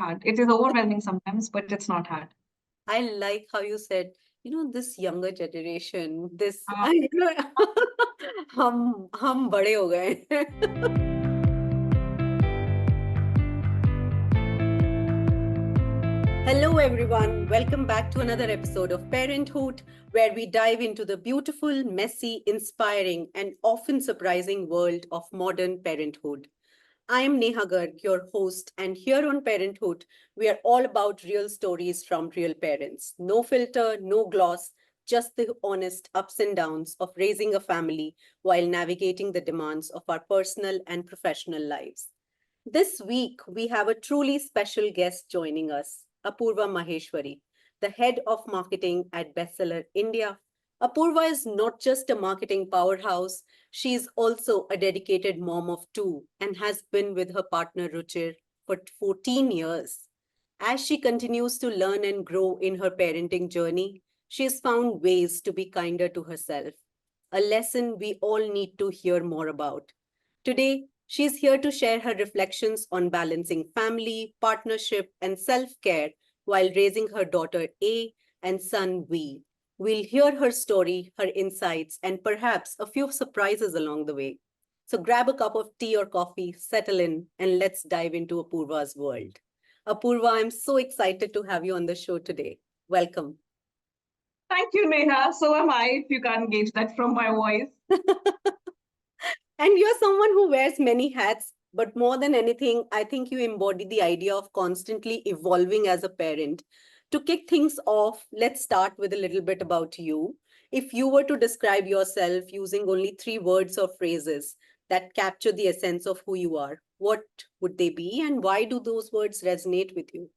hard. It is overwhelming sometimes, but it's not hard. I like how you said, this younger generation, this, Uh, हम बड़े हो गए. Hello, everyone. Welcome back to another episode of Parenthood, where we dive into the beautiful, messy, inspiring, and often surprising world of modern parenthood. I am Neha Garg, your host, and here on Parenthood, we are all about real stories from real parents. No filter, no gloss, just the honest ups and downs of raising a family while navigating the demands of our personal and professional lives. This week, we have a truly special guest joining us, Apoorva Maheshwari, the head of marketing at Bestseller India. Apoorva is not just a marketing powerhouse, she is also a dedicated mom of two and has been with her partner Ruchir for 14 years. As she continues to learn and grow in her parenting journey, she has found ways to be kinder to herself, a lesson we all need to hear more about. Today, she is here to share her reflections on balancing family, partnership, and self care while raising her daughter A and son V. We'll hear her story, her insights, and perhaps a few surprises along the way. So grab a cup of tea or coffee, settle in, and let's dive into Apoorva's world. Apoorva, I'm so excited to have you on the show today. Welcome. Thank you, Neha. So am I, if you can't gauge that from my voice. And you're someone who wears many hats, but more than anything, I think you embody the idea of constantly evolving as a parent. To kick things off, let's start with a little bit about you. If you were to describe yourself using only three words or phrases that capture the essence of who you are, what would they be and why do those words resonate with you?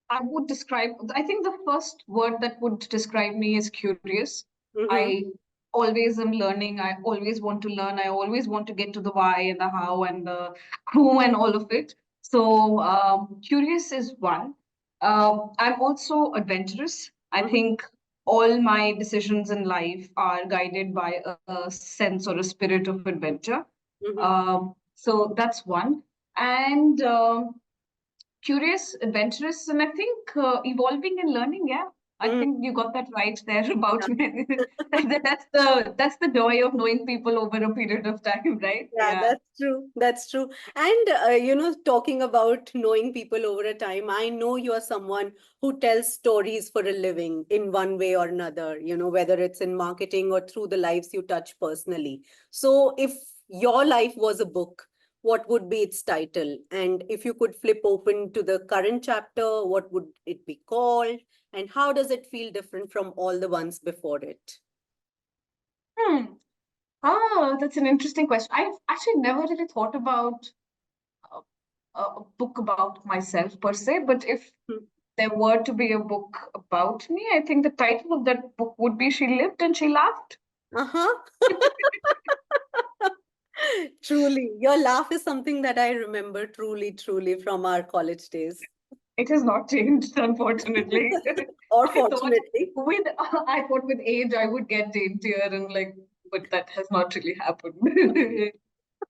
I would describe, I think the first word that would describe me is curious. Mm-hmm. I always am learning. I always want to learn. I always want to get to the why and the how and the who and all of it. So, curious is one. I'm also adventurous. I think all my decisions in life are guided by a sense or a spirit of adventure. Mm-hmm. So that's one. And curious, adventurous, and I think evolving and learning. Yeah, I Mm-hmm. think you got that right there about me. That's the joy of knowing people over a period of time, right? Yeah, Yeah. that's true. That's true. And, talking about knowing people over a time, I know you are someone who tells stories for a living in one way or another, whether it's in marketing or through the lives you touch personally. So, if your life was a book, what would be its title? And if you could flip open to the current chapter, what would it be called? And how does it feel different from all the ones before it? Hmm. That's an interesting question. I've actually never really thought about a, a book about myself per se, but if there were to be a book about me, I think the title of that book would be "She Lived and She Laughed." Uh-huh. Truly, your laugh is something that I remember truly, truly from our college days. It has not changed, unfortunately. Or I thought fortunately. with age I would get daintier and like, but that has not really happened.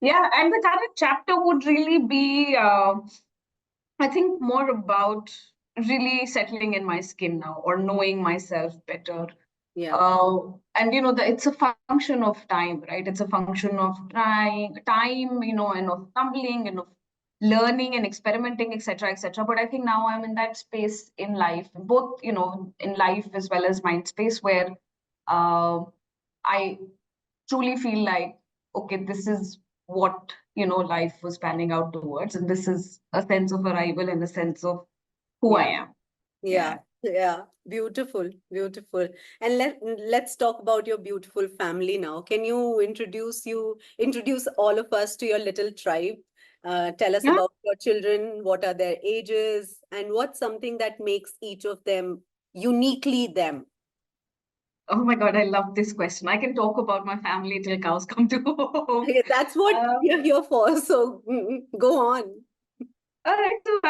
Yeah, and the current chapter would really be, I think, more about really settling in my skin now or knowing myself better. Yeah. And it's a function of time, right? It's a function of time, and of stumbling and of learning and experimenting, etc., etc. But I think now I'm in that space in life, both in life as well as mind space, where uh, I truly feel like, okay, this is what life was panning out towards, and this is a sense of arrival and a sense of who I Yeah. am. Yeah. Yeah. Yeah. Beautiful. Beautiful. And let's talk about your beautiful family now. Can you introduce all of us to your little tribe? Tell us Yeah. about your children, what are their ages, and what's something that makes each of them uniquely them? Oh my God, I love this question. I can talk about my family till cows come to home. Yeah, that's what Um, we're here for. So go on. all right, so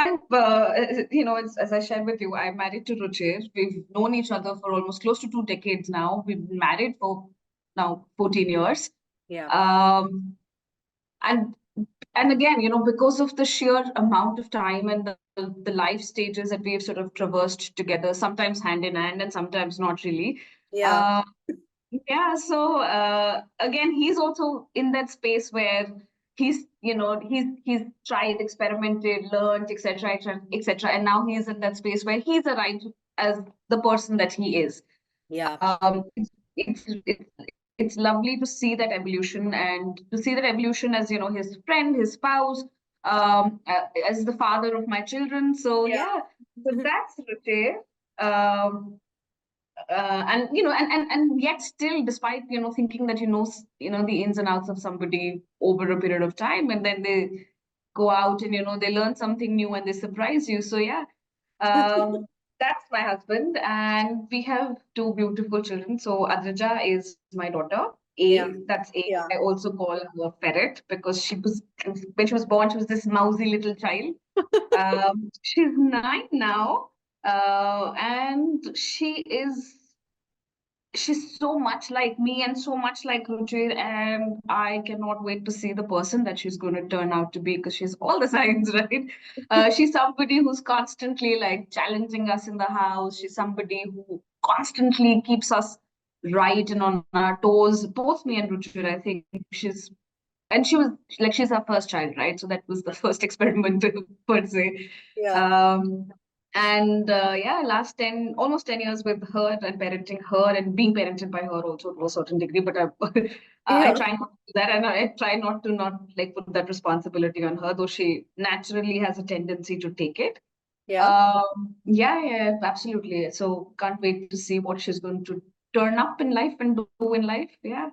as I shared with you, I'm married to Ruchir. We've known each other for almost close to 2 decades now. We've been married for now 14 years. Yeah. Um, and and again, because of the sheer amount of time and the life stages that we've sort of traversed together, sometimes hand in hand and sometimes not really. Yeah. Uh, yeah, so again, he's also in that space where he's tried, experimented, learned, etc., etc., and now he's in that space where he's arrived as the person that he is. Yeah. It's lovely to see that evolution and to see that evolution as his friend, his spouse, as the father of my children. So yeah, so that's Ruche. Um, and and yet still, despite thinking that the ins and outs of somebody over a period of time, and then they go out and they learn something new and they surprise you. So yeah, um, that's my husband, and we have two beautiful children. So Adrija is my daughter. Yeah. That's A. Yeah. I also call her Ferret because when she was born, she was this mousy little child. She's 9 now, and she's so much like me and so much like Ruchir, and I cannot wait to see the person that she's going to turn out to be because she's all the signs, right? She's somebody who's constantly like challenging us in the house. She's somebody who constantly keeps us right and on our toes. Both me and Ruchir, I think she was like, she's our first child, right? So that was the first experiment per se. Yeah. Um, and yeah, last 10, almost 10 years with her and parenting her and being parented by her also to a certain degree. But I Yeah. try not to do that, and I try not like put that responsibility on her, though she naturally has a tendency to take it. Yeah. Yeah, yeah, absolutely. So can't wait to see what she's going to turn up in life and do in life. Yeah.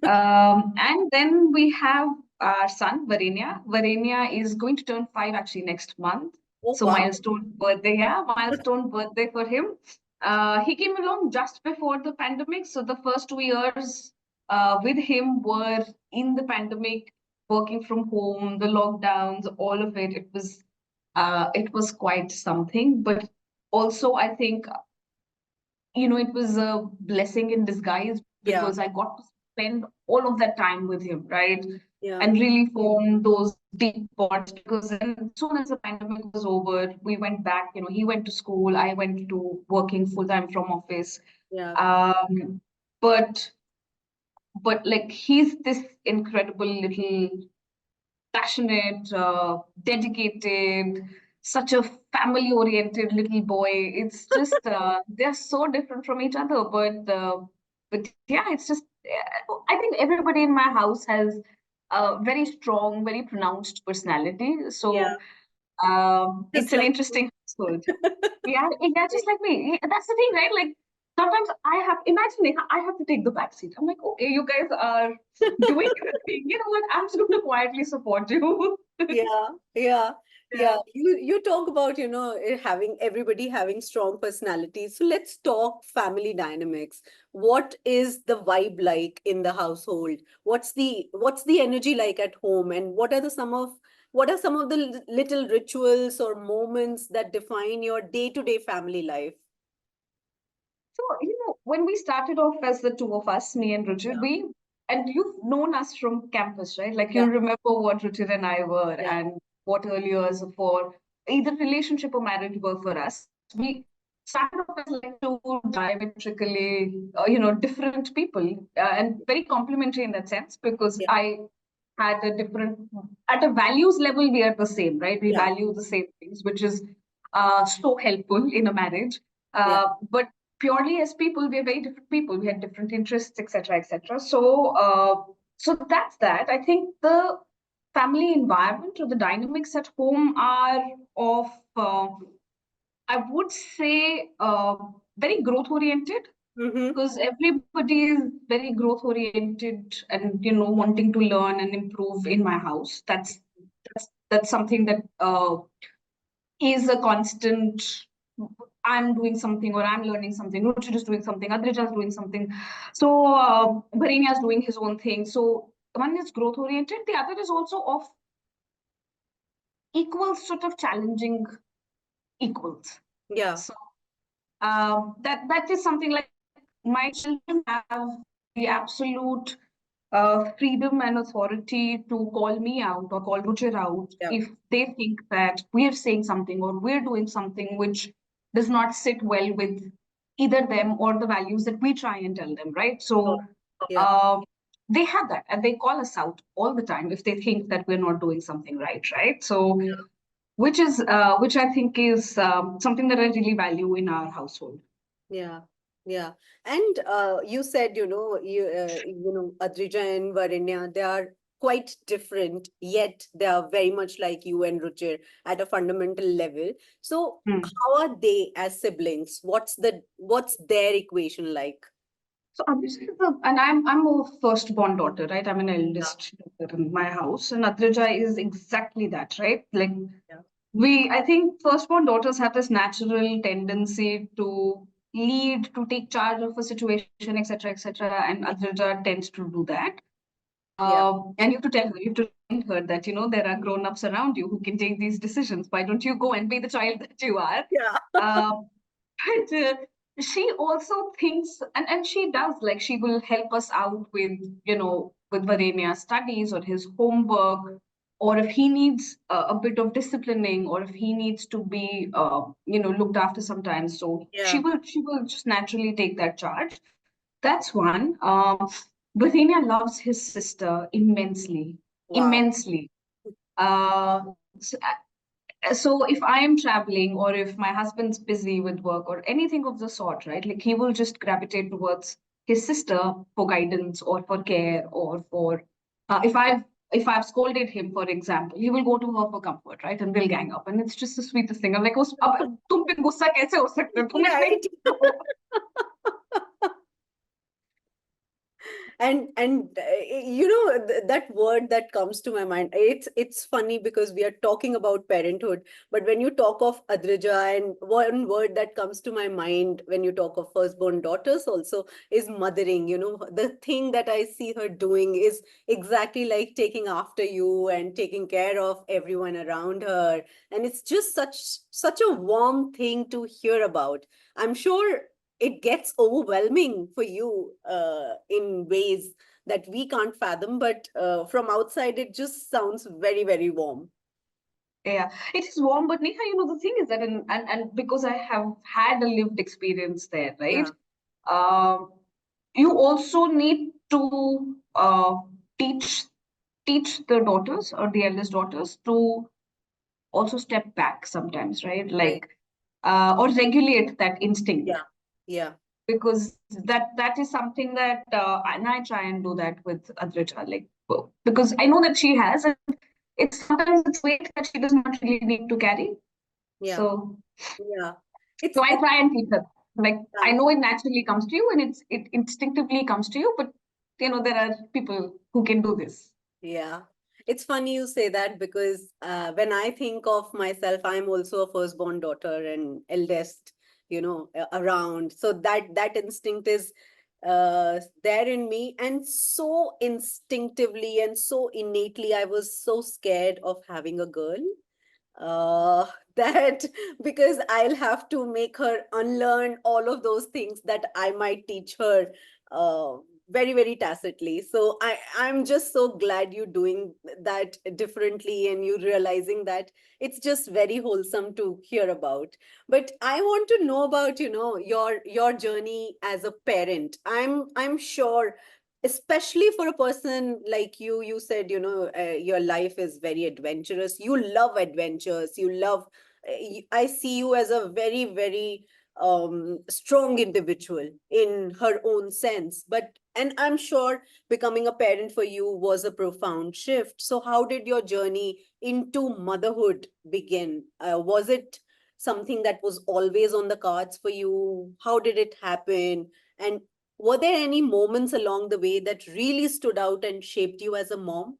And then we have our son, Varenya. Varenya is going to turn 5 actually next month. Oh, So wow. milestone birthday, yeah, milestone birthday for him. He came along just before the pandemic. So the first 2 years with him were in the pandemic, working from home, the lockdowns, all of it. It was quite something, but also I think it was a blessing in disguise Yeah. because I got to spend all of that time with him, right? Yeah. And really form those deep bonds because then as soon as the pandemic was over, we went back, he went to school, I went to working full time from office. Yeah. Um, but like he's this incredible little passionate, dedicated, such a family oriented little boy. It's just they're so different from each other, but yeah, it's just I think everybody in my house has a very strong, very pronounced personality. Yeah. So Just it's an like interesting household. Yeah, just like me. Yeah, that's the thing, right? Like sometimes I have to take the back seat. I'm like, okay, you guys are doing your thing. You know what? I'm just going to quietly support you. Yeah, yeah, yeah. Yeah. You talk about, having everybody having strong personalities. So let's talk family dynamics. What is the vibe like in the household? What's the energy like at home? And what are some of the little rituals or moments that define your day-to-day family life? So, when we started off as the two of us, me and Yeah, Ruchir, and you've known us from campus, right? Like you yeah, remember what Ruchir and I were yeah, and what early years for either relationship or marriage were for us. We started off as like two diametrically, different people and very complementary in that sense because yeah, I had a different, at a values level, we are the same, right? We yeah, value the same things, which is so helpful in a marriage. yeah, But purely as people, we are very different people. We had different interests, etc., etc. So that's that. I think the family environment or the dynamics at home are of, I would say, very growth oriented mm-hmm. because everybody is very growth oriented and wanting to learn and improve in my house. That's something that is a constant. I'm doing something or I'm learning something. Ruchir is doing something. Adrija is doing something. So Bharenia is doing his own thing. So one is growth oriented. The other is also of equal sort of challenging equals. Yeah, So that is something like my children have the absolute. freedom and authority to call me out or call Ruchir out Yeah. if they think that we're saying something or we're doing something which does not sit well with either them or the values that we try and tell them, right? Oh, So yeah. um, they have that and they call us out all the time if they think that we're not doing something right, right? So which I think is something that I really value in our household. Yeah, yeah. And you said, Adrija and Varinya, they are quite different, yet they are very much like you and Ruchir at a fundamental level. So Hmm. how are they as siblings? What's their equation like? So obviously, and I'm a firstborn daughter, right? I'm an Yeah, eldest daughter in my house, and Atrija is exactly that, right? Like yeah, I think firstborn daughters have this natural tendency to lead, to take charge of a situation, etc., and Atrija tends to do that. yeah, And you have to tell her, you have to remind her that there are grown-ups around you who can take these decisions. Why don't you go and be the child that you are? yeah, Um, but she also thinks, and she does, like she will help us out with, with Varenia's studies or his homework, or if he needs a bit of disciplining, or if he needs to be, looked after sometimes. So yeah. she will just naturally take that charge. That's one. Bethania loves his sister immensely, Wow. immensely. Uh, so, so if I am traveling or if my husband's busy with work or anything of the sort, right? Like he will just gravitate towards his sister for guidance or for care or for if I've scolded him, for example, he will go to her for comfort, right? And we'll gang up. And it's just the sweetest thing. I'm like, "अब तुम पे गुस्सा कैसे हो सकते हो? तुम्हें नहीं Right. हो." And that word that comes to my mind, it's funny because we are talking about parenthood, but when you talk of Adrija, and one word that comes to my mind when you talk of firstborn daughters also is mothering. The thing that I see her doing is exactly like taking after you and taking care of everyone around her, and it's just such a warm thing to hear about. I'm sure it gets overwhelming for you in ways that we can't fathom, but from outside, it just sounds very, very warm. Yeah, it is warm, but Neha, the thing is that, and because I have had a lived experience there, right? Yeah, Um, you also need to teach teach the daughters or the eldest daughters to also step back sometimes, right? right. Like or regulate that instinct Yeah, yeah, because that is something that and I try and do that with Adrija, like because I know that she has, and it's sometimes it's weight that she does not really need to carry. yeah, So, yeah. so I It's try and teach her. Like I yeah, know it naturally comes to you, and it instinctively comes to you, but there are people who can do this. yeah. It's funny you say that because when I think of myself, I'm also a firstborn daughter and eldest, around. So that instinct is there in me, and so instinctively and so innately, I was so scared of having a girl uh that because I'll have to make her unlearn all of those things that I might teach her uh very, very tacitly. So I'm just so glad you're doing that differently, and you realizing that it's just very wholesome to hear about. But I want to know about, your journey as a parent. I'm sure, especially for a person like you said, your life is very adventurous. You love adventures. You love I see you as a very, very strong individual in her own sense. But and I'm sure becoming a parent for you was a profound shift. So how did your journey into motherhood begin? Was it something that was always on the cards for you? How did it happen? And were there any moments along the way that really stood out and shaped you as a mom?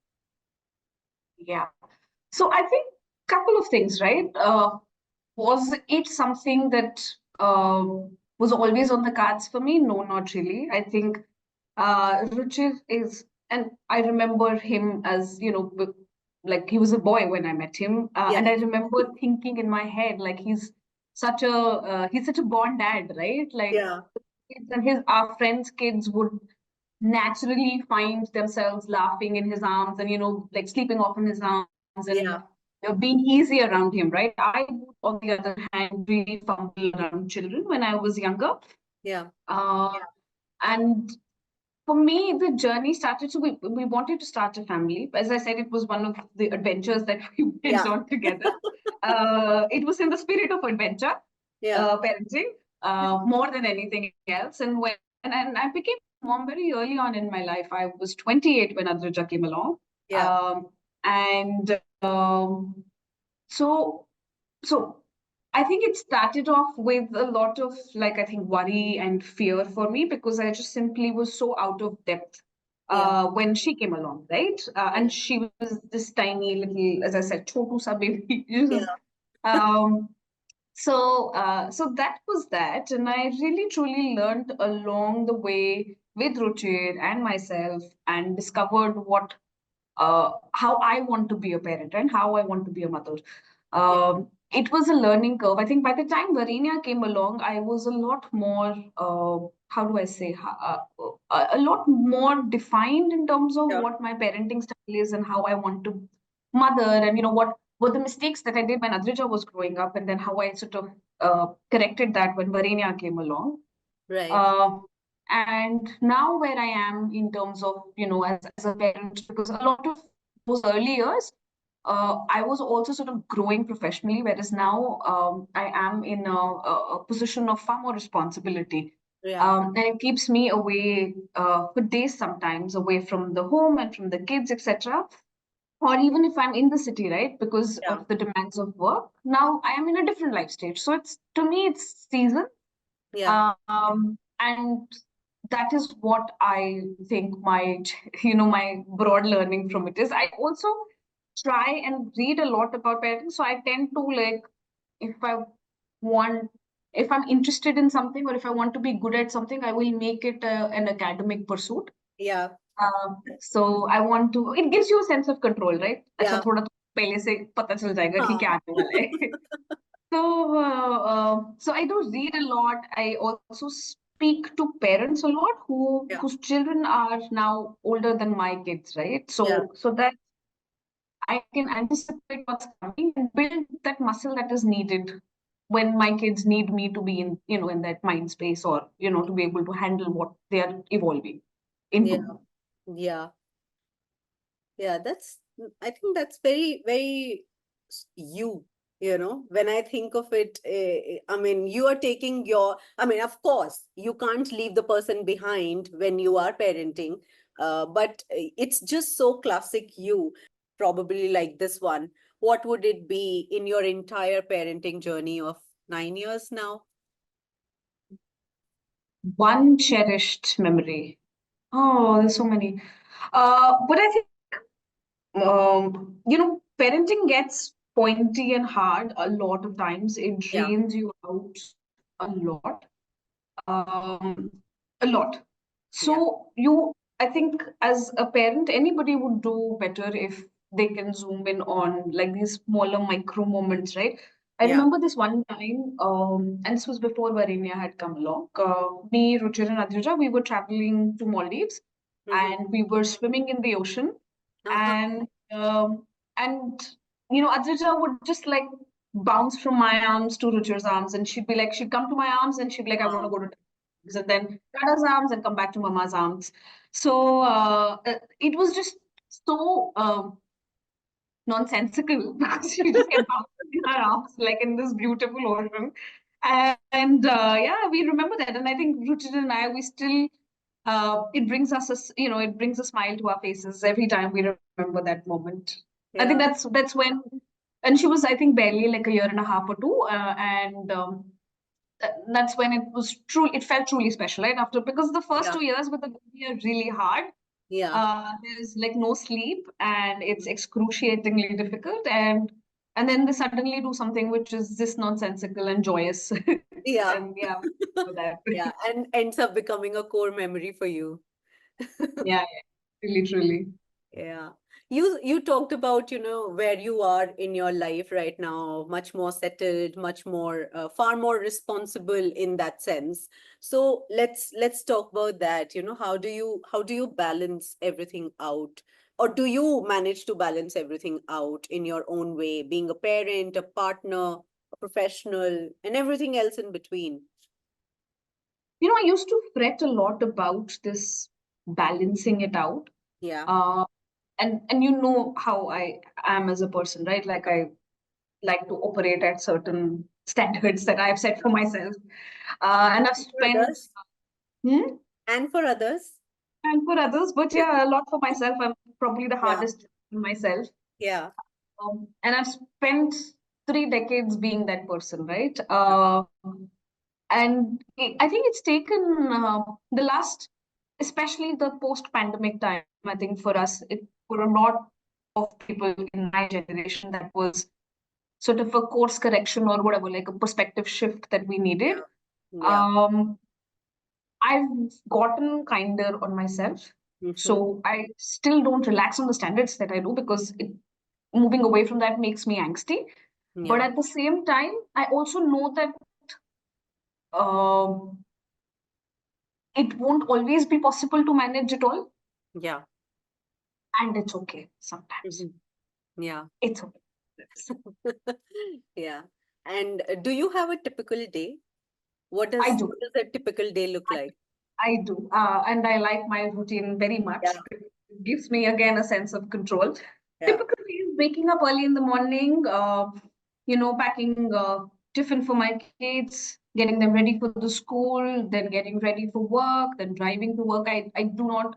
Yeah. So I think couple of things, right? Was it something that was always on the cards for me? No, not really. I think Ruchir is, and I remember him as, like he was a boy when I met him. Yeah, And I remember thinking in my head, like he's such a born dad, right? Like yeah, kids and our friends' kids would naturally find themselves laughing in his arms and, like sleeping off in his arms and Yeah. being easy around him, right? I would, on the other hand, really fumble around children when I was younger. Yeah. Yeah. And for me, the journey started. So we wanted to start a family. As I said, it was one of the adventures that we went Yeah. on together. It was in the spirit of adventure, Yeah. parenting, more than anything else. And I became a mom very early on in my life. I was 28 when Adrija came along. Yeah. And so so I think it started off with a lot of, like, I think worry and fear for me, because I just simply was so out of depth Yeah. when she came along, right? And Yeah. she was this tiny little, as I said, chotu sa baby. Yeah. um, so that was that, and I really truly learned along the way with Ruchir and myself, and discovered how I want to be a parent and how I want to be a mother. Yeah. It was a learning curve. I think by the time Varenya came along, I was a lot more, how do I say, a lot more defined in terms of Sure. what my parenting style is and how I want to mother, and what were the mistakes that I did when Adrija was growing up, and then how I sort of corrected that when Varenya came along. Right. Uh, and now where I am in terms of, as a parent, because a lot of those early years, I was also sort of growing professionally, whereas now I am in a position of far more responsibility. Yeah. And it keeps me away for days sometimes, away from the home and from the kids, etc. Or even if I'm in the city, right, because Yeah. of the demands of work, now I am in a different life stage. So it's, to me, it's season. Yeah. And that is what I think my broad learning from it is. I also try and read a lot about parenting. So I tend to, like, if I want, if I'm interested in something, or if I want to be good at something, I will make it an academic pursuit. Yeah. So I want to, it gives you a sense of control, right? अच्छा Yeah. थोड़ा तो पहले से पता चल जाएगा कि Huh. क्या आने वाला है. So I do read a lot. I also speak to parents a lot Yeah. whose children are now older than my kids, right? Yeah. So that I can anticipate what's coming and build that muscle that is needed when my kids need me to be in that mind space, or to be able to handle what they are evolving Yeah. into. Yeah. Yeah. I think that's very, very you. When I think of it, I mean, you are taking I mean, of course, you can't leave the person behind when you are parenting, but it's just so classic you, probably like this one. What would it be in your entire parenting journey of 9 years now? One cherished memory. Oh, there's so many. But I think, parenting gets pointy and hard a lot of times. It Yeah. drains you out a lot. um, a lot. Yeah. I think as a parent, anybody would do better if they can zoom in on, like, these smaller micro moments, right? I Yeah. remember this one time, and this was before Varenya had come along. Me, Ruchir, and Adrija, we were traveling to Maldives, Mm-hmm. and we were swimming in the ocean, Uh-huh. and Adrija would just, like, bounce from my arms to Ruchir's arms, and she'd come to my arms, and she'd be like, I want to Wow. go to Dada's, and then Dada's arms, and come back to Mama's arms. So it was just so nonsensical because she just kept bouncing in her arms, like, in this beautiful ocean. And yeah, we remember that, and I think Ruchir and I, we still, it brings us it brings a smile to our faces every time we remember that moment. I think Yeah. that's when, and she was, I think, barely like a year and a half or two, and that's when it felt truly special, right? After, because the first Yeah. 2 years with the baby are really hard. Yeah. There's, like, no sleep, and it's excruciatingly difficult, and then they suddenly do something which is this nonsensical and joyous. Yeah. And yeah, for that. Yeah. And ends up becoming a core memory for you. Yeah, yeah, really, truly. Yeah. You talked about, where you are in your life right now, much more settled, much more far more responsible in that sense. So let's talk about that. How do you balance everything out? Or do you manage to balance everything out in your own way, being a parent, a partner, a professional, and everything else in between? I used to fret a lot about this balancing it out. Yeah. Uh, and you know how I am as a person, right? Like I like to operate at certain standards that I've set for myself. And I've For spent others? hmm, And for others? and for others, but Yeah. yeah, a lot for myself. I'm probably the Yeah. hardest on myself. Yeah. And I've spent 3 decades being that person, right? And I think it's taken the last, especially the post-pandemic time. I think for us, for a lot of people in my generation, that was sort of a course correction or whatever, like a perspective shift that we needed. Yeah. Yeah. Um, I've gotten kinder on myself. Mm-hmm. So I still don't relax on the standards that I do because moving away from that makes me angsty. But Yeah. at the same time, I also know that um, it won't always be possible to manage it all. Yeah. And it's okay sometimes. Mhm. Yeah. It's okay. Yeah. And do you have a typical day? What I does do. what does a typical day look like? I do. And I like my routine very Yeah. much. It gives me, again, a sense of control. Yeah. Typically, waking up early in the morning, packing tiffin for my kids, getting them ready for the school, then getting ready for work, then driving to work. I do not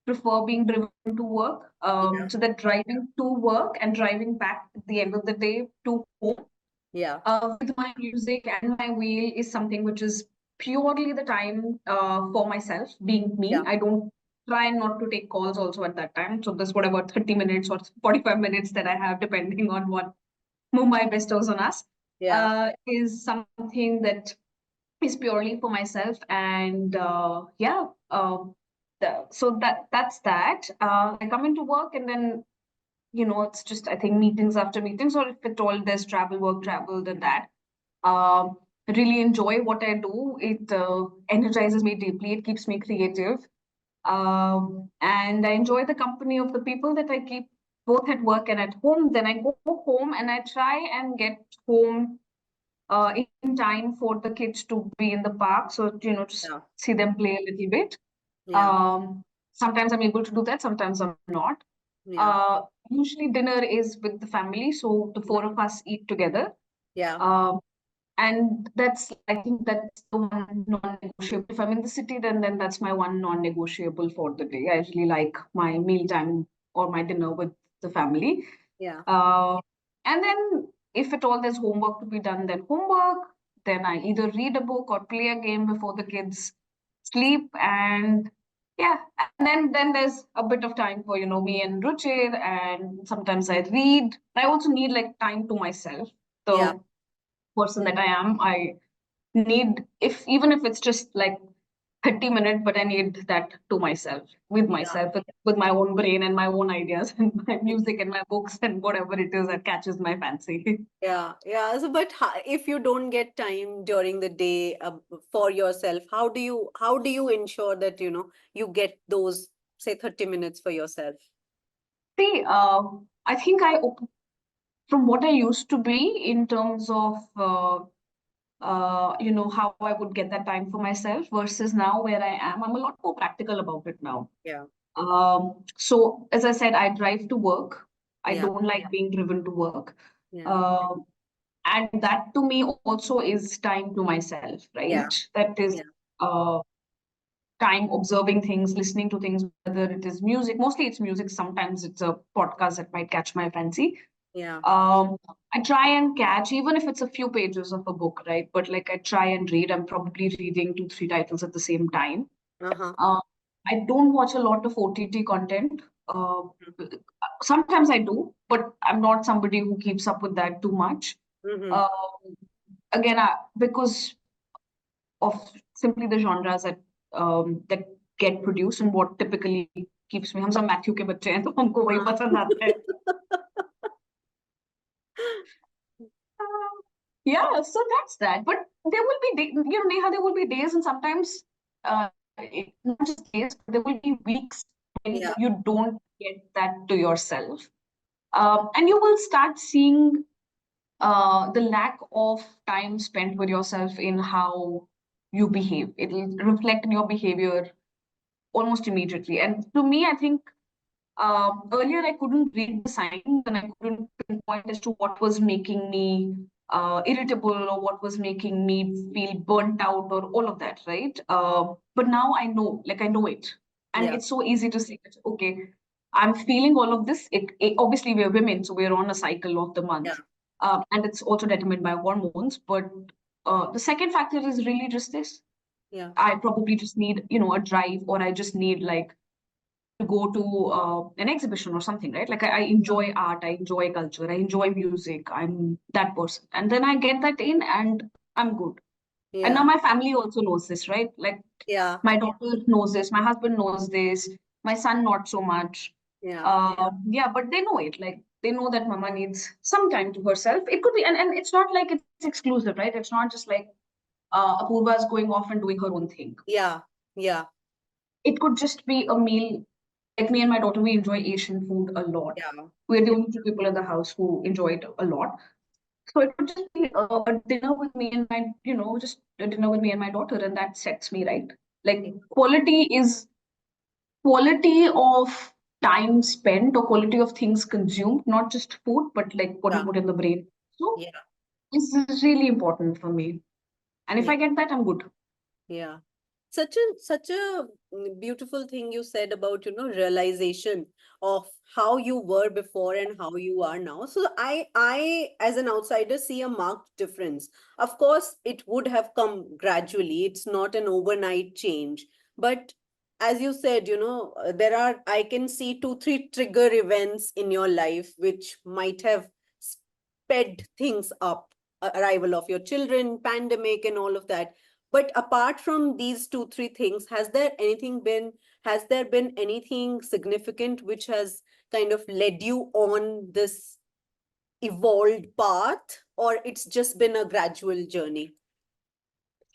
prefer being driven to work. Yeah. So that driving to work and driving back at the end of the day to home Yeah. with my music and my wheel is something which is purely the time for myself, being me. Yeah. I don't try not to take calls also at that time. So this whatever 30 minutes or 45 minutes that I have, depending on what Mumbai bestows on us, Yeah. is something that is purely for myself. And so that's that. I come into work and then it's just I think meetings after meetings, or if at all there's travel, then that. Um, I really enjoy what I do. It energizes me deeply. It keeps me creative. And I enjoy the company of the people that I keep both at work and at home. Then I go home and I try and get home in time for the kids to be in the park. So, just Yeah. see them play a little bit. Yeah. Um, Sometimes I'm able to do that, sometimes I'm not. Yeah. Uh, Usually dinner is with the family, so the four of us eat together. Yeah. Um, and I think that's the one non-negotiable. If I'm in the city, then that's my one non-negotiable for the day. I really like my meal time or my dinner with the family. Yeah. Uh, and then if at all there's homework to be done, then homework. Then I either read a book or play a game before the kids sleep. And yeah, and then there's a bit of time for me and Ruchir, and sometimes I read. I also need like time to myself. Yeah. The person that I am, I need, if even if it's just like 30 minutes, but I need that to Yeah. myself, with my own brain and my own ideas and my music and my books and whatever it is that catches my fancy. Yeah, yeah. So, but if you don't get time during the day for yourself, how do you ensure that you get those, say, 30 minutes for yourself? See, I think from what I used to be in terms of how I would get that time for myself versus now where I am, I'm a lot more practical about it now. Yeah, So as I said, I drive to work. I yeah, don't like being driven to work. yeah, Um, and that to me also is time to myself, yeah, right? That is yeah, uh, time observing things, listening to things, whether it is music. Mostly it's music. Sometimes it's a podcast that might catch my fancy. yeah, I try and catch, even if it's a few pages of a book, right? But like I try and read. I'm probably reading 2, 3 titles at the same time. uh-huh, Uh, I don't watch a lot of OTT content. Sometimes I do, but I'm not somebody who keeps up with that too much. mm-hmm. Um, Again, because of simply the genres that get produced and what typically keeps me. हम सब Matthew के बच्चे हैं तो हमको वही पसंद आता है. Yeah, so that's that. But there will be, Neha, there will be days and sometimes, not just days, but there will be weeks when Yeah, you don't get that to yourself. And you will start seeing the lack of time spent with yourself in how you behave. It will reflect in your behavior almost immediately. And to me, I think earlier, I couldn't read the signs and I couldn't pinpoint as to what was making me irritable or what was making me feel burnt out or all of that, right? But now I know, like I know it. And yeah, it's so easy to say, okay, I'm feeling all of this. Obviously, we're women, so we're on a cycle of the yeah, month. And it's also determined by hormones. But the second factor is really just this. yeah, I probably just need, a drive, or I just need like to go to an exhibition or something, right? Like I enjoy art, I enjoy culture, I enjoy music. I'm that person, and then I get that in, and I'm good. And now yeah, my family also knows this, right? Like yeah, my daughter knows this, my husband knows this, my son not so much. yeah, Yeah, but they know it. Like they know that Mama needs some time to herself. It could be, and it's not like it's exclusive, right? It's not just like Apoorva is going off and doing her own thing. yeah, yeah, It could just be a meal. Like me and my daughter, we enjoy Asian food a lot. yeah, We're the only two people in the house who enjoy it a lot. So it would just be a dinner with me and my, just a dinner with me and my daughter, and that sets me right. Like quality of time spent or quality of things consumed, not just food, but like what you yeah, put in the brain. So yeah, this is really important for me. And if yeah, I get that, I'm good. yeah. Such a beautiful thing you said about, realization of how you were before and how you are now. So I as an outsider see a marked difference. Of course it would have come gradually, it's not an overnight change, but as you said, there are, I can see 2 3 trigger events in your life which might have sped things up. Arrival of your children, pandemic, and all of that. But apart from these 2 3 things, has there been anything significant which has kind of led you on this evolved path, or it's just been a gradual journey?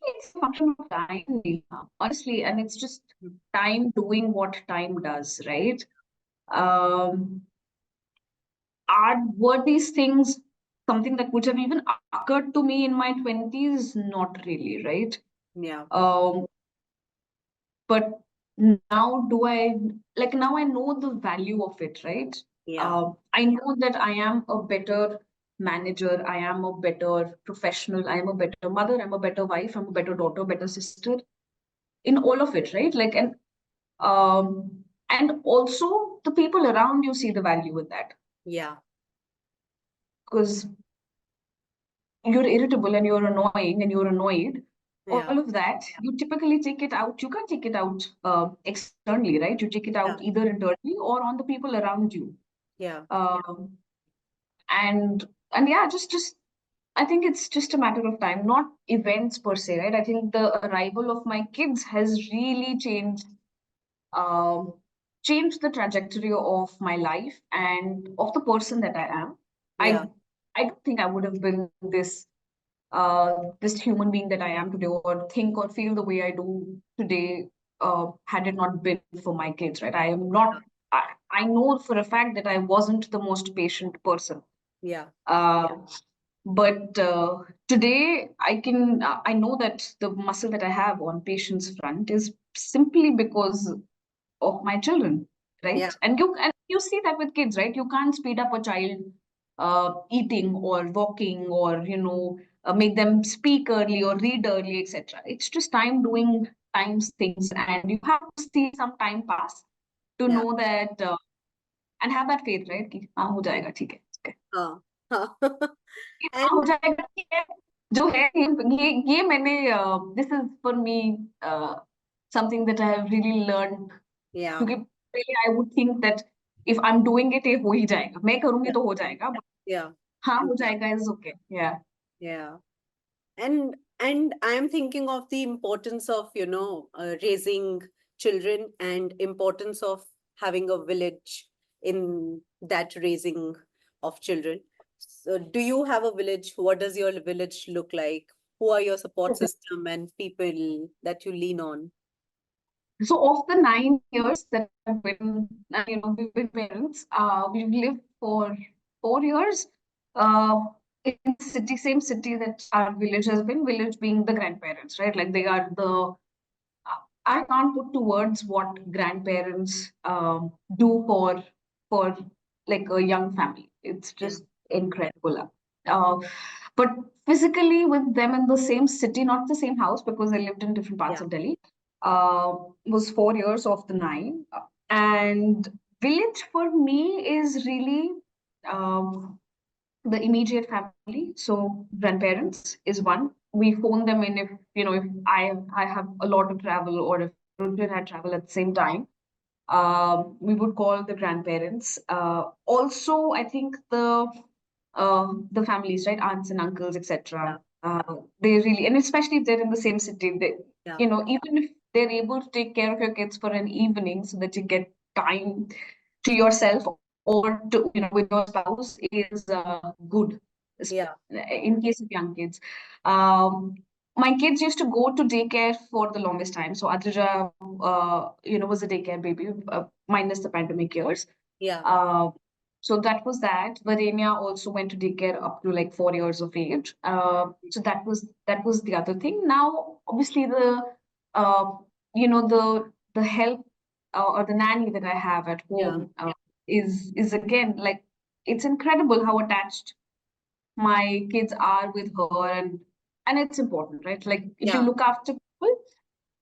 It's a function of time, Neha, honestly, and it's just time doing what time does, right? Um, were these things something that would have even occurred to me in my 20s? Not really, right? Yeah, Um, but now now I know the value of it, right? yeah, I know that I am a better manager, I am a better professional, I am a better mother, I'm a better wife, I'm a better daughter, better sister, in all of it, right? And also the people around you see the value in that, yeah, because you're irritable and you're annoying and you're annoyed, yeah, all of that, you typically take it out. You can't take it out externally, right? You take it yeah, out either internally or on the people around you. yeah, Um, and yeah, just I think it's just a matter of time, not events per se, right? I think the arrival of my kids has really um, changed the trajectory of my life and of the person that I am. yeah, I I don't think I would have been this human being that I am today, or think or feel the way I do today, had it not been for my kids, right? I am not. I know for a fact that I wasn't the most patient person. yeah, Uh, but today I know that the muscle that I have on patience front is simply because of my children, yeah, right? And you see that with kids, right? You can't speed up a child eating or walking, or make them speak early or read early, etc. It's just time doing times things, and you have to see some time pass to yeah. know that, and have that faith, right? कि, हाँ हो जाएगा ठीक है ठीक है Huh, huh. हाँ हो And जाएगा ठीक है जो है ये मैंने this is for me something that I have really learned. yeah, क्योंकि पहले I would think that if I'm doing it ये हो ही जाएगा, मैं करूंगी yeah, तो हो जाएगा, but yeah, हाँ हो yeah, जाएगा is okay. Yeah. yeah. And I am thinking of the importance of, raising children, and importance of having a village in that raising of children. So do you have a village? What does your village look like? Who are your support system and people that you lean on? So of the 9 years that I've been, we've been parents, we've lived for 4 years uh, in the city, same city that our village has been, village being the grandparents, right? Like they are the, I can't put to words what grandparents do for like a young family. It's Yeah, just incredible. Uh, but physically with them in the same city, not the same house because they lived in different parts yeah, of Delhi, was 4 years of the nine. And village for me is really um, the immediate family. So grandparents is one. We phone them in if if I have a lot of travel or if children had travel at the same time. We would call the grandparents. Also, I think the families, right, aunts and uncles, yeah, etc. They really, and especially if they're in the same city, they, yeah, even if they're able to take care of your kids for an evening so that you get time to yourself or to with your spouse is good. yeah, In case of young kids, um, my kids used to go to daycare for the longest time. So Adrija, was a daycare baby, minus the pandemic years. yeah, Uh, so that was that. Varenya also went to daycare up to like 4 years of age. So that was the other thing. Now, obviously, uh, the help or the nanny that I have at yeah, home is again like it's incredible how attached my kids are with her, and it's important, right? Like if you yeah. look after people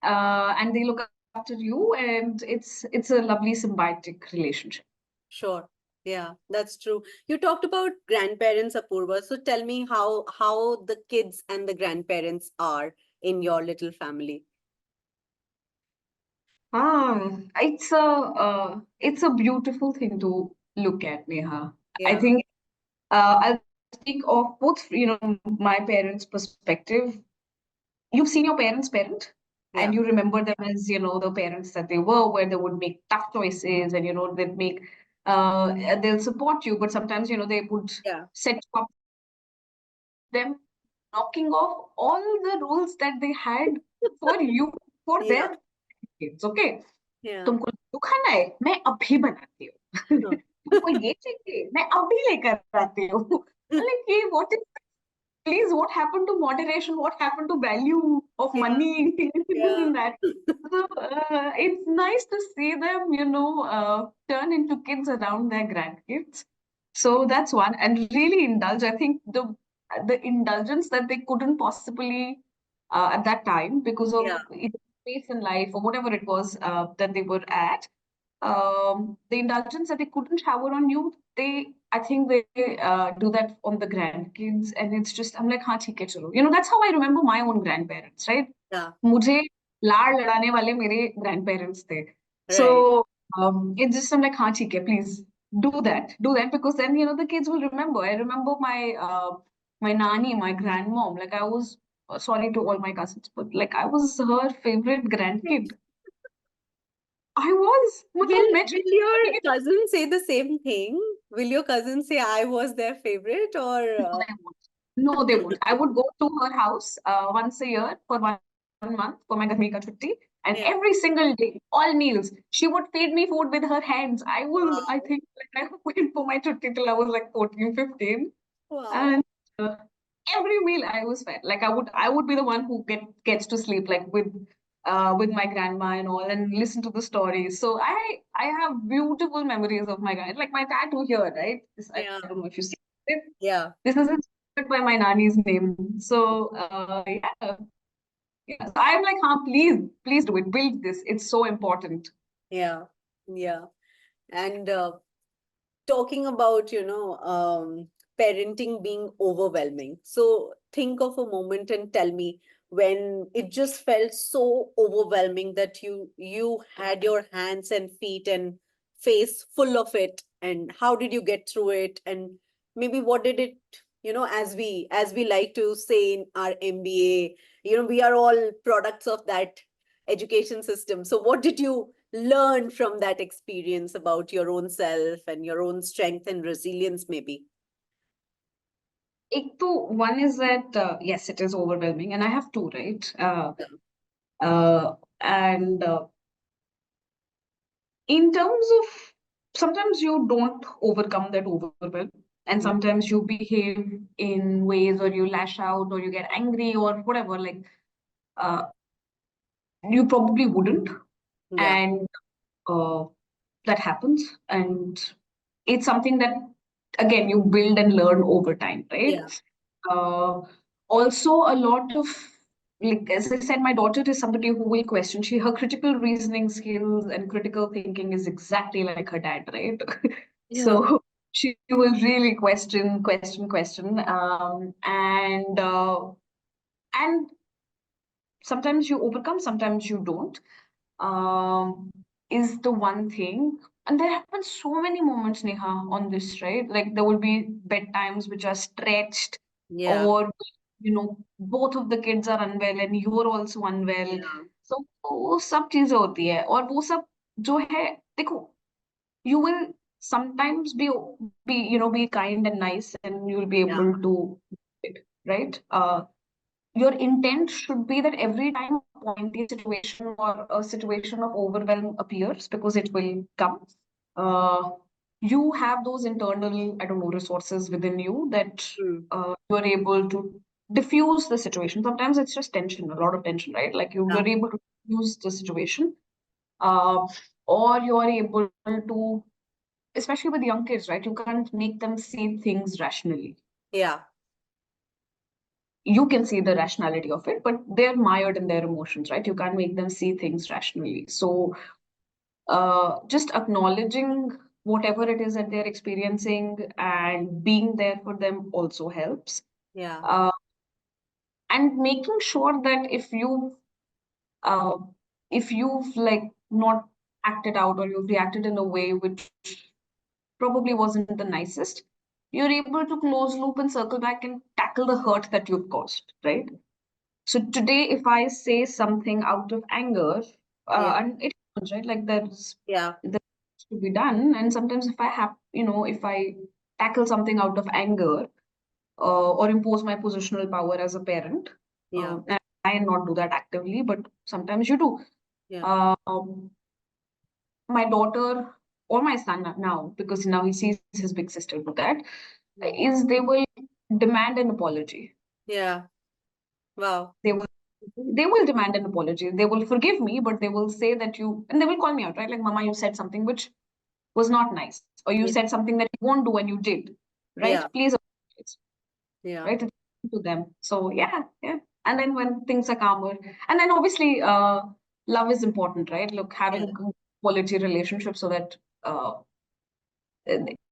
and they look after you, and it's a lovely symbiotic relationship. Sure. Yeah, that's true. You talked about grandparents, Apoorva. So tell me how the kids and the grandparents are in your little family. It's a beautiful thing to look at, Neha. I Yeah, think I'll speak of both, my parents' perspective. You've seen your parents parent, and yeah, you remember them as, the parents that they were, where they would make tough choices, and they'd make they'll support you, but sometimes, they would yeah, set you up, them knocking off all the rules that they had for you, for yeah, their kids. Okay, yeah. तुमको लड्डू खाना है मैं अभी बनाती हूँ Huh. तुमको ये चाहिए मैं अभी लेकर आती हूँ like ये what is, please, what happened to moderation, what happened to value of Yeah, money yeah, in that. So it's nice to see them turn into kids around their grandkids. So that's one, and really indulge. I think the indulgence that they couldn't possibly at that time because of yeah, space in life or whatever it was that they were at, the indulgence that they couldn't shower on you, I think they do that on the grandkids, and it's just, I'm like, हाँ ठीक है चलो. That's how I remember my own grandparents, right? yeah. मुझे लाड़ लड़ाने वाले मेरे grandparents थे. Right. So it's just, I'm like, हाँ ठीक है, please do that, because then the kids will remember. I remember my nani, my grandmom. Like I was sorry to all my cousins, but like I was her favorite grandkid. I was. मतलब मैं Will your छोटी थी, cousin say the same thing? Will your cousin say I was their favorite or no, they won't. No, they won't. I would go to her house once a year for 1 month for my garmi ka chutti, and yeah. every single day, all meals, she would feed me food with her hands. I Wow. think, like, I went for my chutti till I was like 14, 15, Wow. and uh, every meal I was fed. Like I would be the one who gets to sleep like with my grandma and all, and listen to the stories. So I have beautiful memories of my grand, like my tattoo here, right? Yeah. I don't know if you see it. Yeah. This is inspired by my nanny's name. So yeah, yeah. So I'm like, huh, please do it. Build this. It's so important. Yeah. Yeah. And talking about, parenting being overwhelming. So think of a moment and tell me when it just felt so overwhelming that you had your hands and feet and face full of it, and how did you get through it, and maybe what did it, as we like to say in our MBA, we are all products of that education system. So what did you learn from that experience about your own self and your own strength and resilience, maybe? One is that yes, it is overwhelming, and I have two, right? Yeah. And in terms of sometimes you don't overcome that overwhelm, and Mm. sometimes you behave in ways, or you lash out, or you get angry, or whatever. Like uh, you probably wouldn't, Yeah. and uh, that happens, and it's something that again you build and learn over time, right? Yeah. uh, Also a lot of, like as I said, my daughter is somebody who will question. Her critical reasoning skills and critical thinking is exactly like her dad, right? Yeah. So she will really question, and sometimes you overcome, sometimes you don't, is the one thing. And there have been so many moments, Neha, on this, right? Like there will be bedtimes which are stretched, Yeah. or both of the kids are unwell and you're also unwell. Yeah. So वो सब चीजें होती है, और वो सब जो है, देखो, you will sometimes be kind and nice, and you'll be Yeah. able to, right? Your intent should be that every time a pointy situation or a situation of overwhelm appears, because it will come, uh, you have those internal, I don't know, resources within you that Mm. you're able to diffuse the situation. Sometimes it's just tension, a lot of tension, right? Like Yeah. you're able to diffuse the situation, uh, or you're able to, especially with young kids, right? You can't make them see things rationally. Yeah. You can see the rationality of it, but they're mired in their emotions, right? You can't make them see things rationally. So, just acknowledging whatever it is that they're experiencing and being there for them also helps. Yeah. Uh, and making sure that uh, if you've like not acted out, or you've reacted in a way which probably wasn't the nicest, you're able to close loop and circle back and tackle the hurt that you've caused, right? So today, if I say something out of anger, Yeah. and it happens, right? Like Yeah. there's to be done. And sometimes if I tackle something out of anger, or impose my positional power as a parent, Yeah. and I not do that actively, but sometimes you do. Yeah. Um, my daughter or my son now, because now he sees his big sister do that, Mm. is they will demand an apology. Yeah. Wow. They will they will demand an apology. They will forgive me, but they will say that and they will call me out, right? Like, Mama, you said something which was not nice, or you Yeah. said something that you won't do and you did, right? Yeah. Please apologize, Yeah. right? It's to them. So yeah, yeah. And then when things are calmer, and then obviously, love is important, right? Look, Yeah. having good quality relationships so that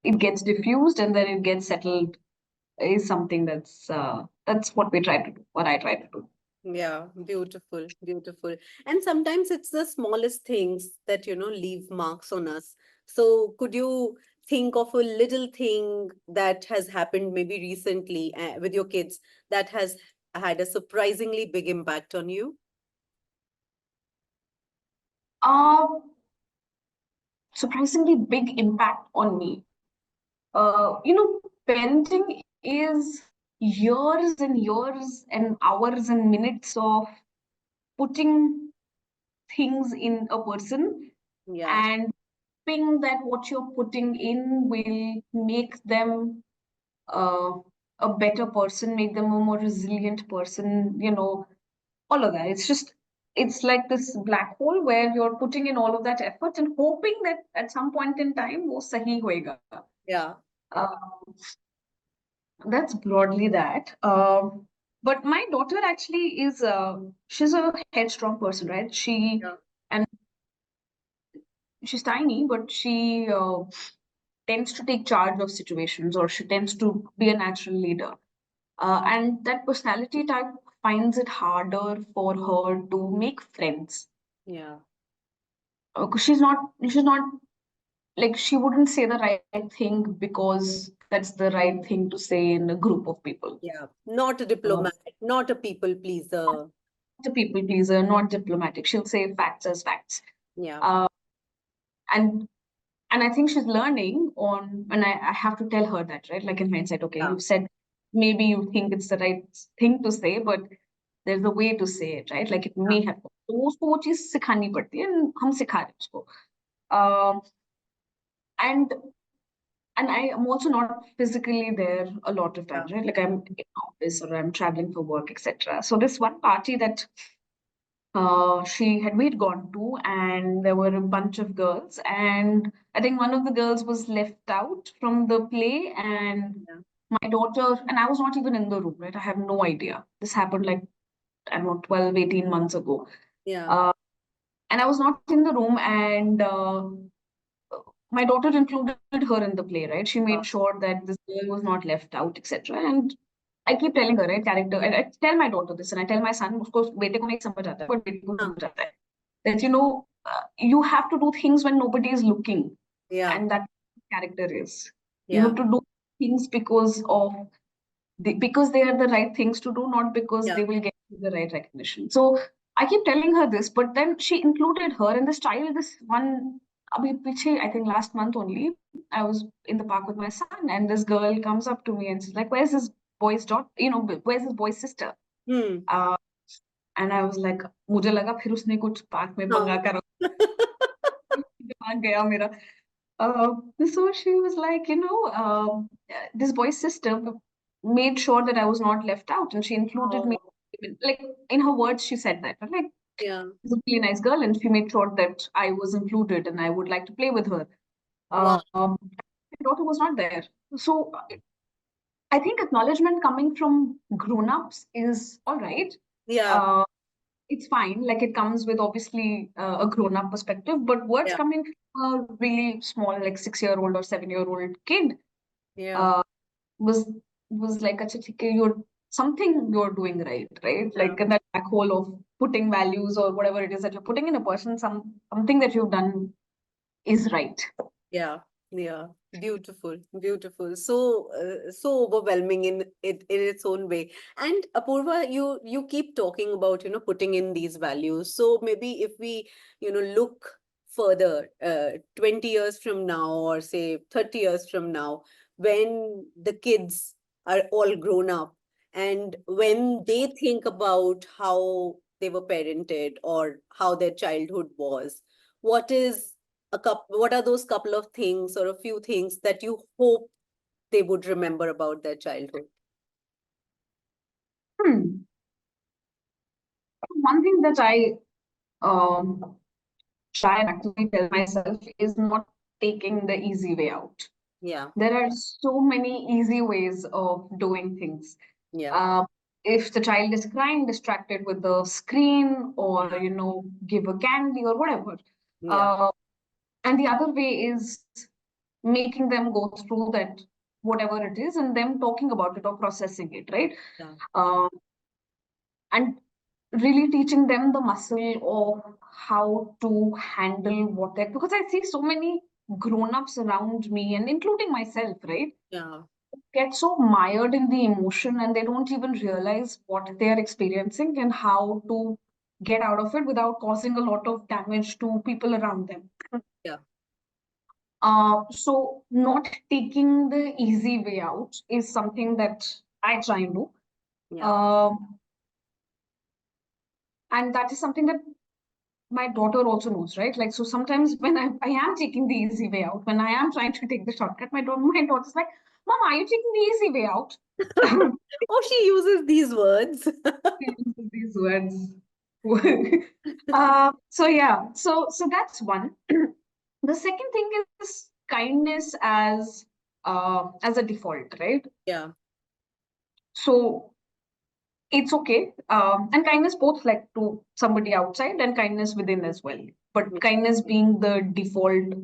it gets diffused and then it gets settled is something that's what we try to do, what I try to do. Yeah, beautiful, beautiful. And sometimes it's the smallest things that, leave marks on us. So could you think of a little thing that has happened maybe recently with your kids that has had a surprisingly big impact on you? Um, Surprisingly big impact on me. Parenting is years and years and hours and minutes of putting things in a person, Yeah, and hoping that what you're putting in will make them uh, a better person, make them a more resilient person, all of that. It's like this black hole where you're putting in all of that effort and hoping that at some point in time, wo sahi hoega. yeah, Uh, that's broadly that. But my daughter actually she's a headstrong person, right? yeah, And she's tiny, but she tends to take charge of situations, or she tends to be a natural leader. And that personality type finds it harder for her to make friends. yeah, 'Cause she's not like, she wouldn't say the right thing because that's the right thing to say in a group of people. yeah. Not a Uh, diplomat, not a people pleaser. not a people pleaser, not diplomatic. She'll say facts as facts. Yeah, Uh, and I think she's learning on, and I have to tell her that, right? Like in hindsight, okay, Yeah. you've said, maybe you think it's the right thing to say, but there's a way to say it, right? Like it may have. तो उसको वो चीज सिखानी पड़ती है, and हम सिखा रहे हैं उसको. Um, and I am also not physically there a lot of Yeah. times, right? Like I'm in office or I'm traveling for work, etc. So this one party that we'd gone to, and there were a bunch of girls, and I think one of the girls was left out from the play, and Yeah. my daughter, and I was not even in the room, right? I have no idea. This happened like, I don't know, 12, 18 months ago. Yeah. Uh, and I was not in the room, and my daughter included her in the play, right? She made sure that this girl was not left out, etc. And I keep telling her, right, character, and I tell my daughter this, and I tell my son, उसको बेटे को नहीं समझ आता है, but बेटी को समझ आता है, that you have to do things when nobody is looking, Yeah. and that character is. You Yeah. have to do things because they are the right things to do, not because Yeah. they will get you the right recognition. So I keep telling her this, but then she included her in this child. This one, I think last month only, I was in the park with my son, and this girl comes up to me and she's like, "Where's this boy's daughter? Where's this boy's sister?" Hmm. Uh, and I was like, मुझे लगा फिर उसने कुछ park में पंगा करा, दिमाग गया मेरा. Uh, so she was like, this boy's sister made sure that I was not left out, and she included me. Oh. Like in her words, she said that, like, Yeah. she's a really nice girl, and she made sure that I was included and I would like to play with her. Wow. My daughter was not there, so I think acknowledgement coming from grown-ups is all right. Yeah. Uh, it's fine. Like it comes with obviously a grown-up perspective, but words Yeah. coming from a really small, like 6-year-old or 7-year-old kid, Yeah. uh, was like, "Acha, theek hai, you're something you're doing right, right?" Yeah. Like in that black hole of putting values or whatever it is that you're putting in a person, something that you've done is right. Yeah, yeah, beautiful, beautiful. So, so overwhelming in its own way. And Apoorva, you keep talking about, putting in these values. So maybe if we, look further, 20 years from now, or say 30 years from now, when the kids are all grown up, and when they think about how they were parented or how their childhood was, what is what are those couple of things or a few things that you hope they would remember about their childhood? Hmm. One thing that I um, try and actually tell myself is not taking the easy way out. Yeah. There are so many easy ways of doing things. Yeah. Uh, if the child is crying, distracted with the screen, or Yeah. give a candy or whatever. Yeah. Uh, and the other way is making them go through that, whatever it is, and them talking about it or processing it, right? Yeah. Uh, and really teaching them the muscle of how to handle what they, because I see so many grown-ups around me, and including myself, right, Yeah. get so mired in the emotion, and they don't even realize what they are experiencing and how to get out of it without causing a lot of damage to people around them. Yeah. So not taking the easy way out is something that I try and do. Yeah. Um, and that is something that my daughter also knows, right? Like, so sometimes when I am taking the easy way out, when I am trying to take the shortcut, my daughter's like, "Mom, are you taking the easy way out?" Oh, she uses these words. She uses these words. So yeah, so that's one. The second thing is kindness as a default, right? Yeah. So it's okay. And kindness both like to somebody outside and kindness within as well. But kindness being the default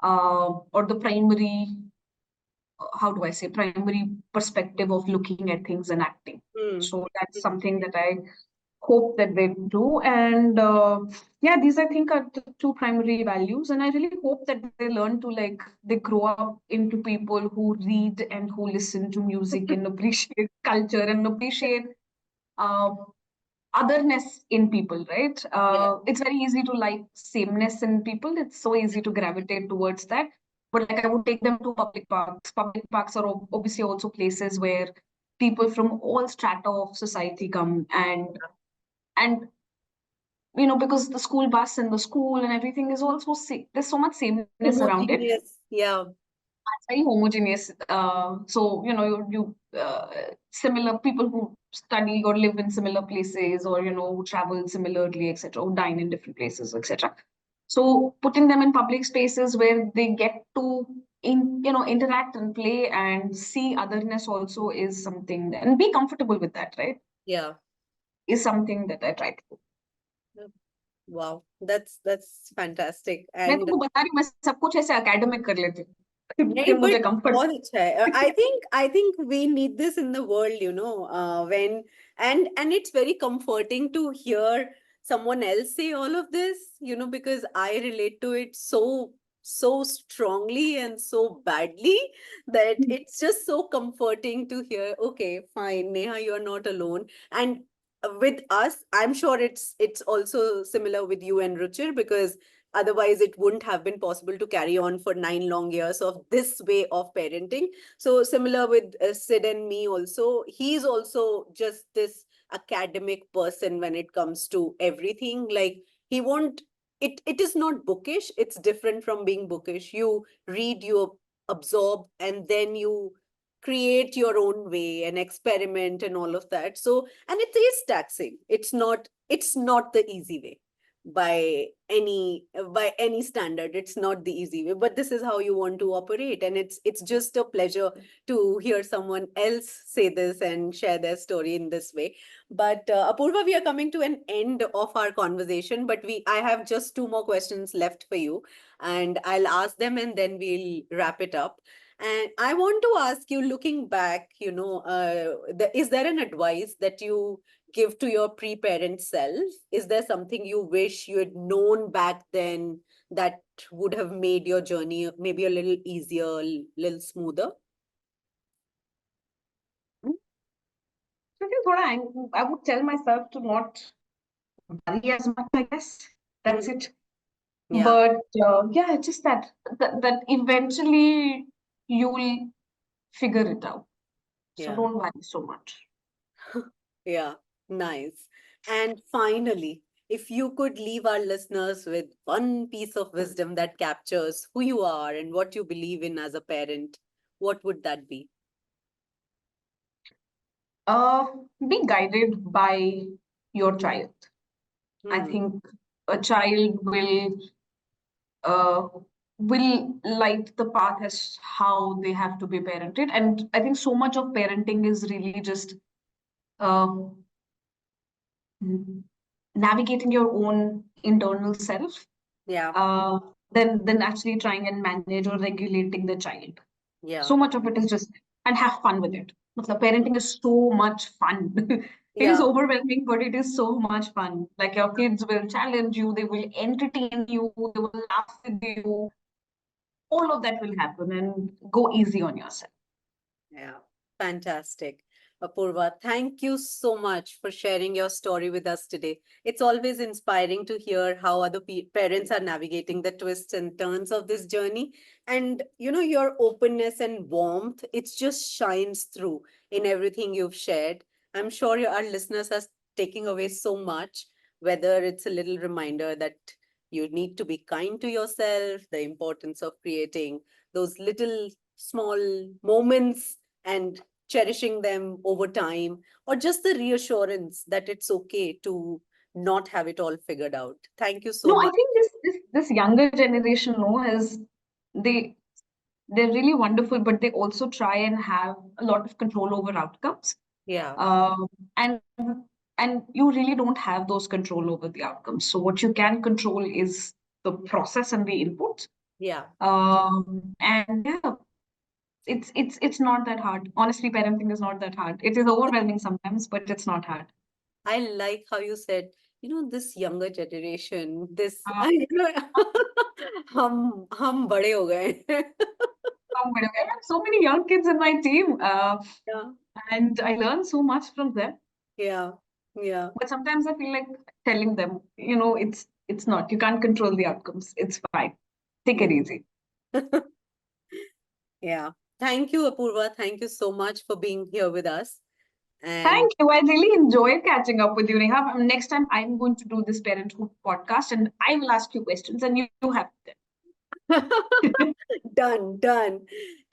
or the primary, how do I say, primary perspective of looking at things and acting. Mm. So that's something that I hope that they do. And yeah, these I think are the two primary values. And I really hope that they learn to they grow up into people who read and who listen to music and appreciate culture and appreciate um, otherness in people, right? Yeah. It's very easy to like sameness in people. It's so easy to gravitate towards that. But like I would take them to public parks. Public parks are obviously also places where people from all strata of society come, and because the school bus and the school and everything is also there's so much sameness around it. Homogeneous. Yeah. It's very homogeneous. So similar people who study or live in similar places, or who travel similarly, etc., who dine in different places, etc. So putting them in public spaces where they get to interact and play and see otherness also is something, and be comfortable with that, right? Yeah. Is something that I try to do. Wow. That's fantastic. मैं And तुमको बता रही हूँ, मैं सब कुछ ऐसे academic कर लेती हूँ कि नहीं, मुझे but comfort. बहुत अच्छा है. I think we need this in the world, when and it's very comforting to hear someone else say all of this, because I relate to it so strongly and so badly that it's just so comforting to hear, okay, fine, Neha, you're not alone. And with us, I'm sure it's also similar with you and Ruchir, because otherwise it wouldn't have been possible to carry on for 9 long years of this way of parenting. So similar with Sid and me also, he's also just this academic person when it comes to everything. Like, he won't, it is not bookish, it's different from being bookish. You read, you absorb, and then you create your own way and experiment and all of that. So, and it is taxing. It's not the easy way by any standard. It's not the easy way, but this is how you want to operate, and it's just a pleasure to hear someone else say this and share their story in this way. But Apoorva, we are coming to an end of our conversation, but I have just two more questions left for you, and I'll ask them and then we'll wrap it up. And I want to ask you, looking back, is there an advice that you give to your pre-parent self? Is there something you wish you had known back then that would have made your journey maybe a little easier, little smoother? I think I would tell myself to not worry as much, I guess. That's Mhm. it. Yeah, But yeah, just that eventually you'll figure it out. So yeah, don't worry so much. yeah. Nice. And finally, if you could leave our listeners with one piece of wisdom that captures who you are and what you believe in as a parent, what would that be? Uh, be guided by your child. I Hmm. think a child uh, will light the path as how they have to be parented. And I think so much of parenting is really just um, navigating your own internal self, Yeah, uh, than actually trying and manage or regulating the child. yeah, So much of it is just, and have fun with it. Matlab, parenting is so much fun. It is yeah. overwhelming, but it is so much fun. Like your kids will challenge you, they will entertain you, they will laugh with you. All of that will happen, and go easy on yourself. Yeah, fantastic. Apoorva, thank you so much for sharing your story with us today. It's always inspiring to hear how other parents are navigating the twists and turns of this journey. And, your openness and warmth, it just shines through in everything you've shared. I'm sure our listeners are taking away so much, whether it's a little reminder that you need to be kind to yourself, the importance of creating those little small moments and cherishing them over time, or just the reassurance that it's okay to not have it all figured out. Thank you so No, I much. think this younger generation, no, is they they're really wonderful, but they also try and have a lot of control over outcomes. Yeah, Um, and you really don't have those control over the outcomes. So what you can control is the process and the input. yeah. And yeah, it's not that hard. Honestly, parenting is not that hard. It is overwhelming sometimes, but it's not hard. I like how you said, this younger generation, this, Uh, hum bade ho gaye. I have so many young kids in my team, Yeah, and I learn so much from them. yeah. Yeah. But sometimes I feel like telling them, it's not. You can't control the outcomes. It's fine. Take it Yeah. easy. Yeah. Thank you, Apoorva. Thank you so much for being here with us. And Thank you. I really enjoyed catching up with you, Neha. Next time I'm going to do this parenthood podcast and I will ask you questions and you have them. done, done.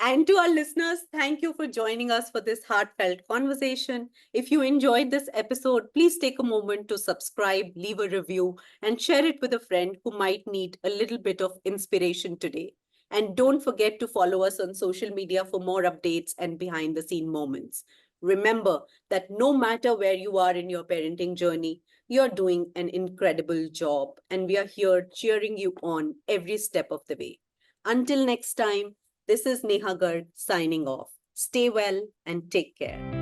And to our listeners, thank you for joining us for this heartfelt conversation. If you enjoyed this episode, please take a moment to subscribe, leave a review, and share it with a friend who might need a little bit of inspiration today. And don't forget to follow us on social media for more updates and behind the scene moments. Remember that no matter where you are in your parenting journey, you're doing an incredible job, and we are here cheering you on every step of the way. Until next time, this is Neha Garg signing off. Stay well and take care.